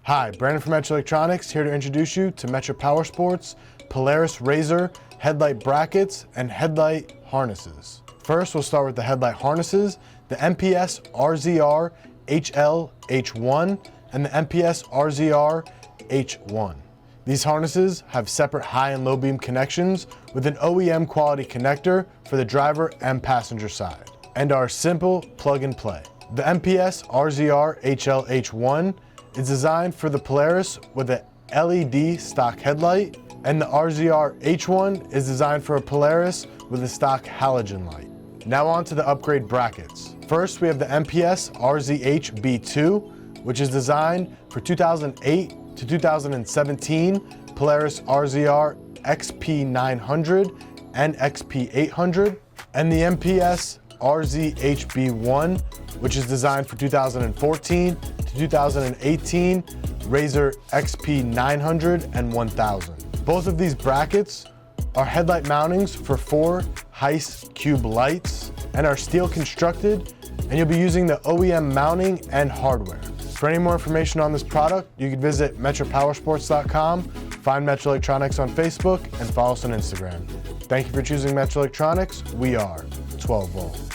Hi, Brandon from Metra Electronics, here to introduce you to Metra PowerSports, Polaris RZR headlight brackets, and headlight harnesses. First, we'll start with the headlight harnesses, the MPS-RZRHLH1 and the MPS-RZRH1. These harnesses have separate high and low beam connections with an OEM quality connector for the driver and passenger side, and are simple plug and play. The MPS-RZRHLH1 is designed for the Polaris with a LED stock headlight, and the RZRH1 is designed for a Polaris with a stock halogen light. Now on to the upgrade brackets. First, we have the MPS-RZHB2, which is designed for 2008 to 2017 Polaris RZR XP900 and XP800, and the MPS-RZHB1, which is designed for 2014 to 2018 RZR XP900 and 1000. Both of these brackets are headlight mountings for 4 Heise cube lights and are steel constructed, and you'll be using the OEM mounting and hardware. For any more information on this product, you can visit MetraPowerSports.com, find Metra Electronics on Facebook, and follow us on Instagram. Thank you for choosing Metra Electronics. We are 12 volt.